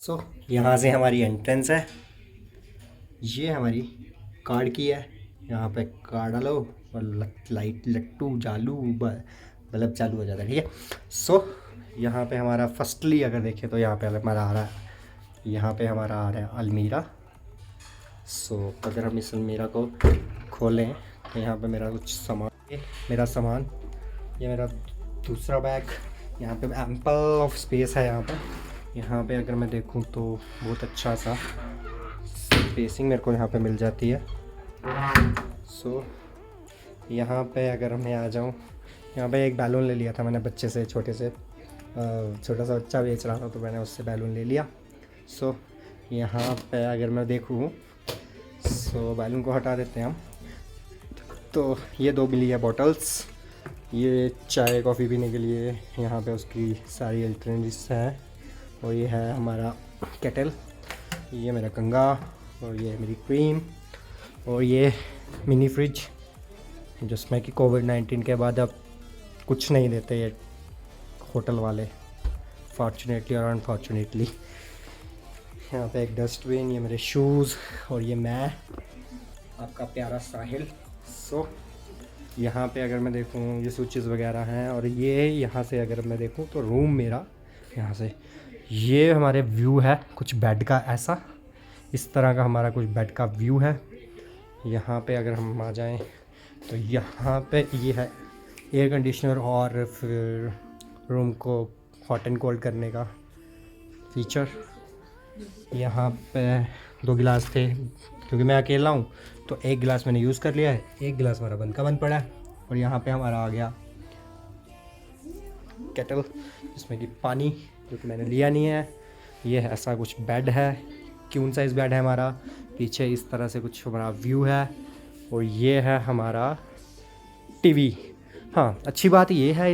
सो यहाँ से हमारी एंट्रेंस है। ये हमारी कार्ड की है। यहाँ पे कार्ड डालो और लाइट लट्टू चालू बल्ब चालू हो जाता है। ठीक है। सो यहाँ पे हमारा फर्स्टली अगर देखें तो यहाँ पे हमारा आ रहा है, यहाँ पे हमारा आ रहा है अलमीरा। सो अगर हम इस अलमीरा को खोलें तो यहाँ पे मेरा कुछ सामान, ये मेरा दूसरा बैग। यहाँ पे एम्पल ऑफ स्पेस है। यहाँ पे अगर मैं देखूँ तो बहुत अच्छा सा स्पेसिंग मेरे को यहाँ पे मिल जाती है। सो यहाँ पे अगर मैं आ जाऊँ, यहाँ पे एक बैलून ले लिया था मैंने बच्चे से, छोटा सा बच्चा बेच रहा था तो मैंने उससे बैलून ले लिया। सो यहाँ पे अगर मैं देखूँ, सो बैलून को हटा देते हैं हम। तो ये 2 मिली है बॉटल्स, ये चाय कॉफ़ी पीने के लिए यहाँ पे उसकी सारी अल्टरनेटिव्स हैं। और ये है हमारा केटल, ये मेरा कंघा, और ये मेरी क्रीम, और ये मिनी फ्रिज जिसमें कि कोविड-19 के बाद अब कुछ नहीं देते ये होटल वाले, फॉर्चुनेटली और अनफॉर्चुनेटली। यहाँ पे एक डस्टबिन, ये मेरे शूज़, और ये मैं आपका प्यारा साहिल। सो यहाँ पे अगर मैं देखूँ ये स्विचेस वगैरह हैं। और ये यहाँ से अगर मैं देखूँ तो रूम मेरा यहाँ से, ये हमारे व्यू है कुछ बेड का, ऐसा इस तरह का हमारा कुछ बेड का व्यू है। यहाँ पे अगर हम आ जाएं तो यहाँ पे ये है एयर कंडीशनर और फिर रूम को हॉट एंड कोल्ड करने का फीचर। यहाँ पे 2 गिलास थे, क्योंकि मैं अकेला हूँ तो 1 गिलास मैंने यूज़ कर लिया है, 1 गिलास हमारा बंद का बंद पड़ा है। और यहाँ पे हमारा आ गया केटल जिसमें कि पानी, जो कि मैंने लिया नहीं है। ये है ऐसा कुछ बेड है, क्यून साइज़ बेड है हमारा। पीछे इस तरह से कुछ हमारा व्यू है। और ये है हमारा टीवी। हाँ, अच्छी बात ये है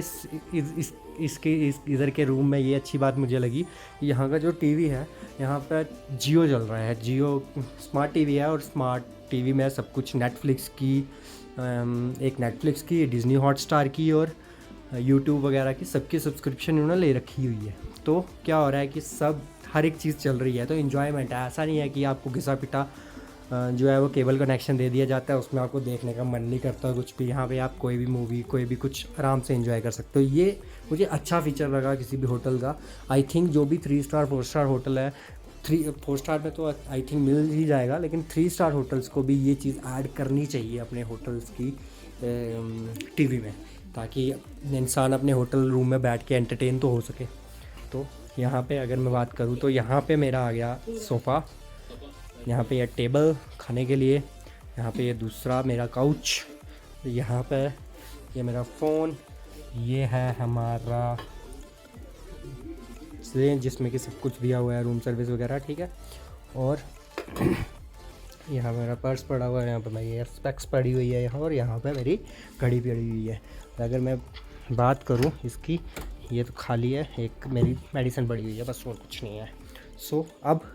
इधर के रूम में, ये अच्छी बात मुझे लगी, यहाँ का जो टीवी है यहाँ पर जियो चल रहा है। जियो स्मार्ट टीवी है, और स्मार्ट टीवी में सब कुछ नेटफ्लिक्स की, एक नेटफ्लिक्स की, डिज़नी हॉटस्टार की और यूट्यूब वगैरह की सबकी सब्सक्रिप्शन उन्होंने ले रखी हुई है। तो क्या हो रहा है कि सब हर एक चीज़ चल रही है, तो इन्जॉयमेंट है। ऐसा नहीं है कि आपको घिसा पिटा जो है वो केबल कनेक्शन दे दिया जाता है, उसमें आपको देखने का मन नहीं करता कुछ भी। यहाँ पे आप कोई भी मूवी, कोई भी कुछ आराम से एंजॉय कर सकते हो। ये मुझे अच्छा फीचर लगा किसी भी होटल का। आई थिंक जो भी 3 स्टार 4 स्टार होटल है, 4 स्टार में तो आई थिंक मिल ही जाएगा, लेकिन 3 स्टार होटल्स को भी ये चीज़ ऐड करनी चाहिए अपने होटल्स की टीवी में, ताकि इंसान अपने होटल रूम में बैठ के एंटरटेन तो हो सके। तो यहाँ पे अगर मैं बात करूँ तो यहाँ पे मेरा आ गया सोफ़ा, यहाँ पे ये टेबल खाने के लिए, यहाँ पे ये दूसरा मेरा काउच, यहाँ पे ये मेरा फ़ोन, ये है हमारा जिसमें कि सब कुछ दिया हुआ है, रूम सर्विस वगैरह। ठीक है। और यहाँ मेरा पर्स पड़ा हुआ है, यहाँ पे मेरी स्पेक्स पड़ी हुई है यहाँ, और यहाँ पे मेरी घड़ी पड़ी हुई है। अगर मैं बात करूँ इसकी, ये तो खाली है, एक मेरी मेडिसिन पड़ी हुई है, बस और कुछ नहीं है। सो अब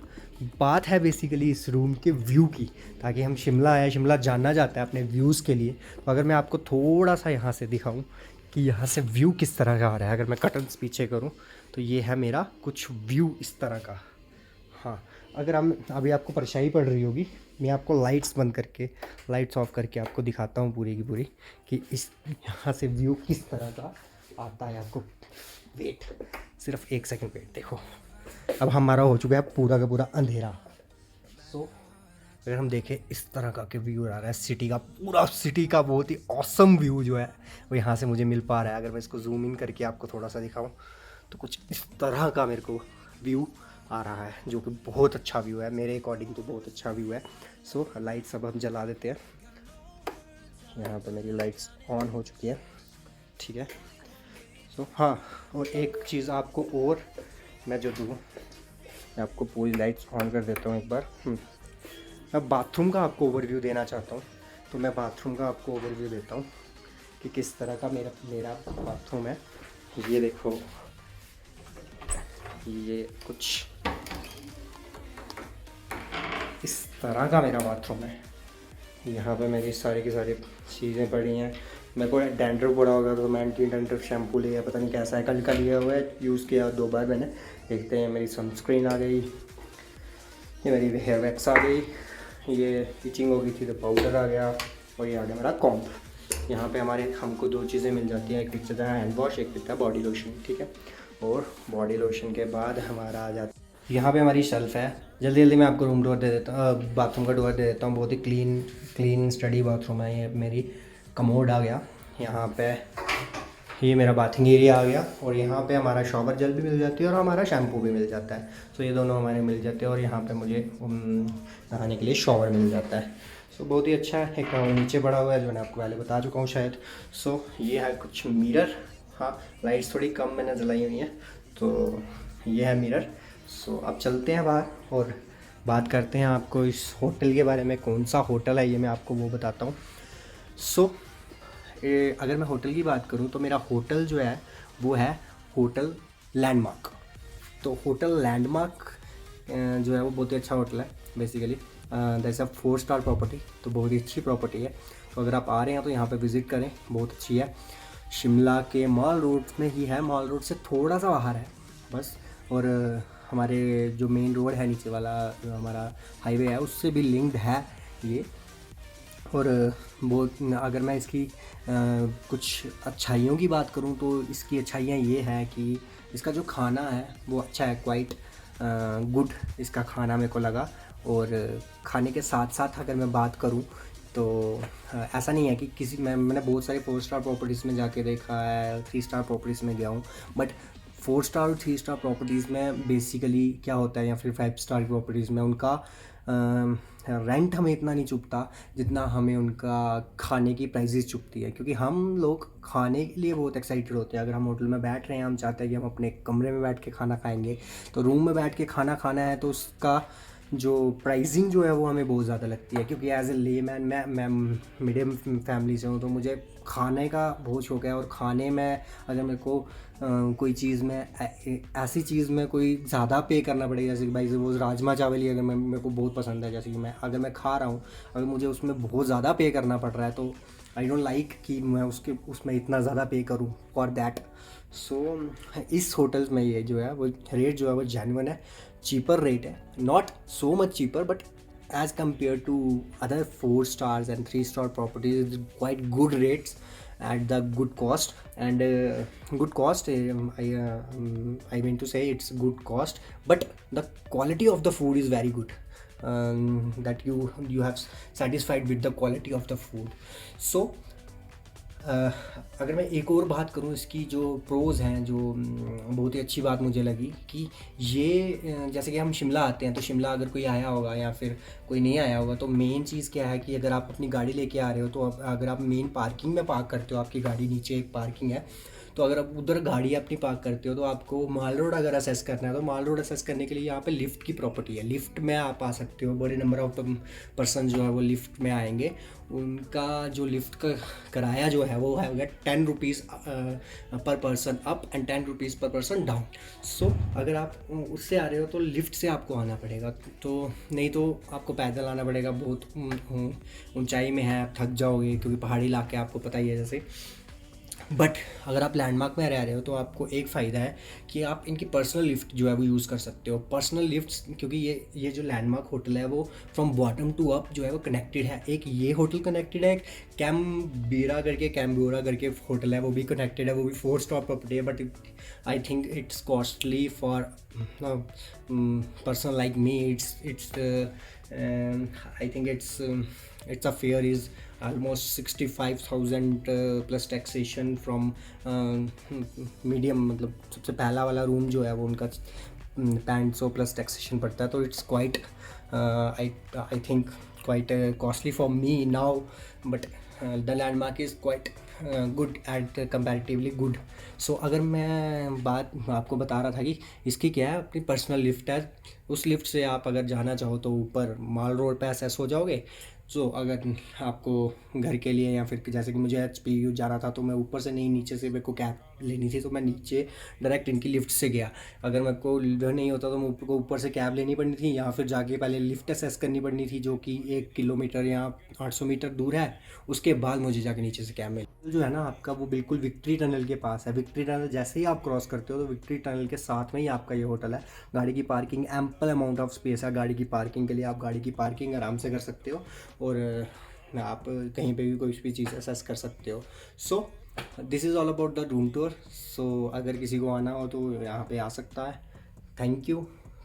बात है बेसिकली इस रूम के व्यू की, ताकि हम शिमला जानना चाहते हैं अपने व्यूज़ के लिए। तो अगर मैं आपको थोड़ा सा यहाँ से दिखाऊँ कि यहाँ से व्यू किस तरह का आ रहा है, अगर मैं कर्टन्स पीछे करूँ तो ये है मेरा कुछ व्यू इस तरह का। हाँ, अगर हम अभी आपको परेशानी पड़ रही होगी, मैं आपको लाइट्स बंद करके, लाइट्स ऑफ करके आपको दिखाता हूँ पूरी की पूरी कि इस यहाँ से व्यू किस तरह का आता है आपको। वेट, सिर्फ 1 सेकंड वेट। देखो, अब हमारा हो चुका है पूरा का पूरा अंधेरा। सो अगर हम देखें इस तरह का के व्यू आ रहा है सिटी का, पूरा सिटी का बहुत ही ऑसम व्यू जो है वो यहाँ से मुझे मिल पा रहा है। अगर मैं इसको जूम इन करके आपको थोड़ा सा दिखाऊं तो कुछ इस तरह का मेरे को व्यू आ रहा है, जो कि बहुत अच्छा व्यू है मेरे अकॉर्डिंग तो बहुत अच्छा व्यू है। सो लाइट्स अब हम जला देते हैं। यहाँ पर मेरी लाइट्स ऑन हो चुकी है। ठीक है। सो हाँ, और एक चीज़ आपको और मैं जो दूँ, मैं आपको पूरी लाइट्स ऑन कर देता हूँ एक बार। मैं बाथरूम का आपको ओवरव्यू देना चाहता हूँ, तो मैं बाथरूम का आपको ओवरव्यू देता हूँ कि किस तरह का मेरा बाथरूम है। ये देखो, ये कुछ इस तरह का मेरा बाथरूम है। यहाँ पे मेरी सारी की सारी चीज़ें पड़ी हैं। मेरे को डैंड्रफ बड़ा हो गया तो मैं एंटी डैंड्रफ शैम्पू लिया, पता नहीं कैसा है, कल का लिया हुआ है, यूज़ किया 2 बार मैंने। देखते हैं, मेरी सनस्क्रीन आ गई, ये मेरी हेयर वैक्स आ गई, ये इचिंग हो गई थी तो पाउडर आ गया, और ये आ गया मेरा कॉम्प। यहाँ पे हमारे हमको 2 चीज़ें मिल जाती हैं, एक पिक्चर है हैंड वॉश, एक पिक्चर बॉडी लोशन, ठीक है। और बॉडी लोशन के बाद हमारा आ जाता है, यहाँ पे हमारी शेल्फ है। जल्दी जल्दी मैं आपको रूम डोर दे देता हूँ, बाथरूम का डोर दे देता हूँ। बहुत ही क्लीन स्टडी बाथरूम है ये। मेरी कमोड आ गया यहाँ पे, ये मेरा बाथिंग एरिया आ गया, और यहाँ पे हमारा शॉवर जेल भी मिल जाती है और हमारा शैम्पू भी मिल जाता है। सो ये दोनों हमारे मिल जाते हैं, और यहाँ पे मुझे नहाने के लिए शॉवर मिल जाता है। सो बहुत ही अच्छा है। एक नीचे बड़ा हुआ है जो मैंने आपको पहले बता चुका हूँ शायद। सो ये है कुछ मिरर, हाँ लाइट्स थोड़ी कम मैंने जलाई हुई हैं, तो ये है मिरर। सो अब चलते हैं बाहर और बात करते हैं आपको इस होटल के बारे में। कौन सा होटल है ये मैं आपको वो बताता हूँ। सो अगर मैं होटल की बात करूँ तो मेरा होटल जो है वो है होटल लैंडमार्क। तो होटल लैंडमार्क जो है वो बहुत ही अच्छा होटल है। Basically that's a 4 star property, तो बहुत ही अच्छी प्रॉपर्टी है। तो अगर आप आ रहे हैं तो यहाँ पे विज़िट करें, बहुत अच्छी है। शिमला के मॉल रोड में ही है, मॉल रोड से थोड़ा सा बाहर है बस। और हमारे जो मेन रोड है नीचे वाला, जो हमारा हाईवे है, उससे भी लिंक्ड है ये। और बहुत, अगर मैं इसकी कुछ अच्छाइयों की बात करूं तो इसकी अच्छाइयाँ ये हैं कि इसका जो खाना है वो अच्छा है, क्वाइट गुड इसका खाना मेरे को लगा। और खाने के साथ साथ अगर मैं बात करूं तो ऐसा नहीं है कि मैंने बहुत सारी 4 स्टार प्रॉपर्टीज़ में जाके देखा है, 3 स्टार प्रॉपर्टीज़ में गया हूँ, बट 4 स्टार और 3 स्टार प्रॉपर्टीज़ में बेसिकली क्या होता है, या फिर 5 स्टार प्रॉपर्टीज़ में उनका रेंट हमें इतना नहीं चुभता जितना हमें उनका खाने की प्राइसेस चुभती है। क्योंकि हम लोग खाने के लिए बहुत एक्साइटेड होते हैं। अगर हम होटल में बैठ रहे हैं, हम चाहते हैं कि हम अपने कमरे में बैठ के खाना खाएंगे, तो रूम में बैठ के खाना खाना है तो उसका जो प्राइसिंग जो है वो हमें बहुत ज़्यादा लगती है। क्योंकि एज ए लेमैन मैं मीडियम फैमिली से हूँ, तो मुझे खाने का बहुत शौक है। और खाने में अगर मेरे को कोई चीज़ में ऐसी चीज़ में कोई ज़्यादा पे करना पड़ेगा, जैसे कि भाई वो राजमा चावल ही अगर मेरे को बहुत पसंद है, जैसे कि अगर मैं खा रहा हूँ, अगर मुझे उसमें बहुत ज़्यादा पे करना पड़ रहा है तो आई डोंट लाइक कि मैं उसमें इतना ज़्यादा पे करूँ फॉर दैट। सो इस होटल में ये जो है वो रेट जो है वो जेन्युइन है, चीपर रेट है, not so much cheaper but as compared to other 4 stars and 3 star properties, it's quite good rates at the good cost. And good cost, I mean to say it's good cost, but the quality of the food is very good, that you have satisfied with the quality of the food. So अगर मैं एक और बात करूं इसकी जो pros हैं, जो बहुत ही अच्छी बात मुझे लगी कि ये जैसे कि हम शिमला आते हैं, तो शिमला अगर कोई आया होगा या फिर कोई नहीं आया होगा, तो मेन चीज़ क्या है कि अगर आप अपनी गाड़ी लेके आ रहे हो, तो अगर आप मेन पार्किंग में पार्क करते हो, आपकी गाड़ी नीचे एक पार्किंग है, तो अगर आप उधर गाड़ी अपनी पार्क करते हो, तो आपको माल रोड अगर असेस करना है, तो माल रोड असेस करने के लिए यहाँ पे लिफ्ट की प्रॉपर्टी है। लिफ्ट में आप आ सकते हो, बड़े नंबर ऑफ पर्सन जो है वो लिफ्ट में आएंगे। उनका जो लिफ्ट का किराया जो है वो है 10 रुपीज़ पर पर्सन अप एंड 10 रुपीज़ पर पर्सन डाउन। सो अगर आप उससे आ रहे हो तो लिफ्ट से आपको आना पड़ेगा, तो नहीं तो आपको पैदल आना पड़ेगा। बहुत ऊंचाई में है, आप थक जाओगे, क्योंकि पहाड़ी इलाके आपको पता ही है जैसे। बट अगर आप लैंडमार्क में रह रहे हो तो आपको एक फ़ायदा है कि आप इनकी पर्सनल लिफ्ट जो है वो यूज़ कर सकते हो। पर्सनल लिफ्ट्स, क्योंकि ये जो लैंडमार्क होटल है वो फ्रॉम बॉटम टू अप जो है वो कनेक्टेड है। एक ये होटल कनेक्टेड है, एक कैम्बोरा करके होटल है, वो भी कनेक्टेड है, वो भी 4 स्टार प्रॉपर्टी है। But I think it's costly for person like me. It's I think it's a fair is almost 65,000 plus taxation from medium, मतलब सबसे पहला वाला रूम जो है वो उनका 6500 प्लस टैक्सेशन पड़ता है। तो it's quite I think quite costly for me now, but the landmark is quite good at comparatively good. So अगर मैं बात आपको बता रहा था कि इसकी क्या है, अपनी पर्सनल लिफ्ट है। उस लिफ्ट से आप अगर जाना चाहो तो ऊपर माल रोड पे असेस हो जाओगे, सो अगर आपको घर के लिए या फिर जैसे कि मुझे HPU जा रहा था तो मैं ऊपर से नहीं नीचे से मेरे को कैब लेनी थी, तो मैं नीचे डायरेक्ट इनकी लिफ्ट से गया। अगर मेरे को इधर नहीं होता तो मेरे को ऊपर से कैब लेनी पड़नी थी, या फिर जाके पहले लिफ्ट असेस करनी पड़नी थी जो कि 1 किलोमीटर या 800 मीटर दूर है, उसके बाद मुझे जाके नीचे से कैब मिली। जो है ना आपका वो बिल्कुल विक्ट्री टनल के पास है। विक्ट्री टनल जैसे ही आप क्रॉस करते हो तो विक्ट्री टनल के साथ में ही आपका ये होटल है। गाड़ी की parking ample amount of space है गाड़ी की पार्किंग के लिए, आप गाड़ी की पार्किंग आराम से कर सकते हो और आप कहीं पे भी कोई भी चीज़ असेस कर सकते हो। So this is all about the room tour. So अगर किसी को आना हो तो यहाँ पे आ सकता है। Thank you.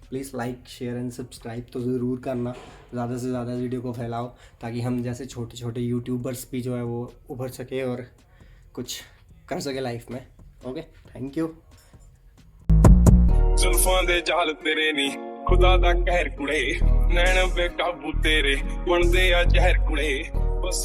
Please like share and subscribe तो ज़रूर करना, ज़्यादा से ज़्यादा वीडियो को फैलाओ ताकि हम जैसे छोटे छोटे यूट्यूबर्स भी जो है वो उभर सके और कुछ कर सके लाइफ में। Okay, thank you. जुल्फां दे जाल तेरे नी खुदा दा कहर कुड़े, नैन बेकाबू तेरे बनदे आ जहर कुड़े, बस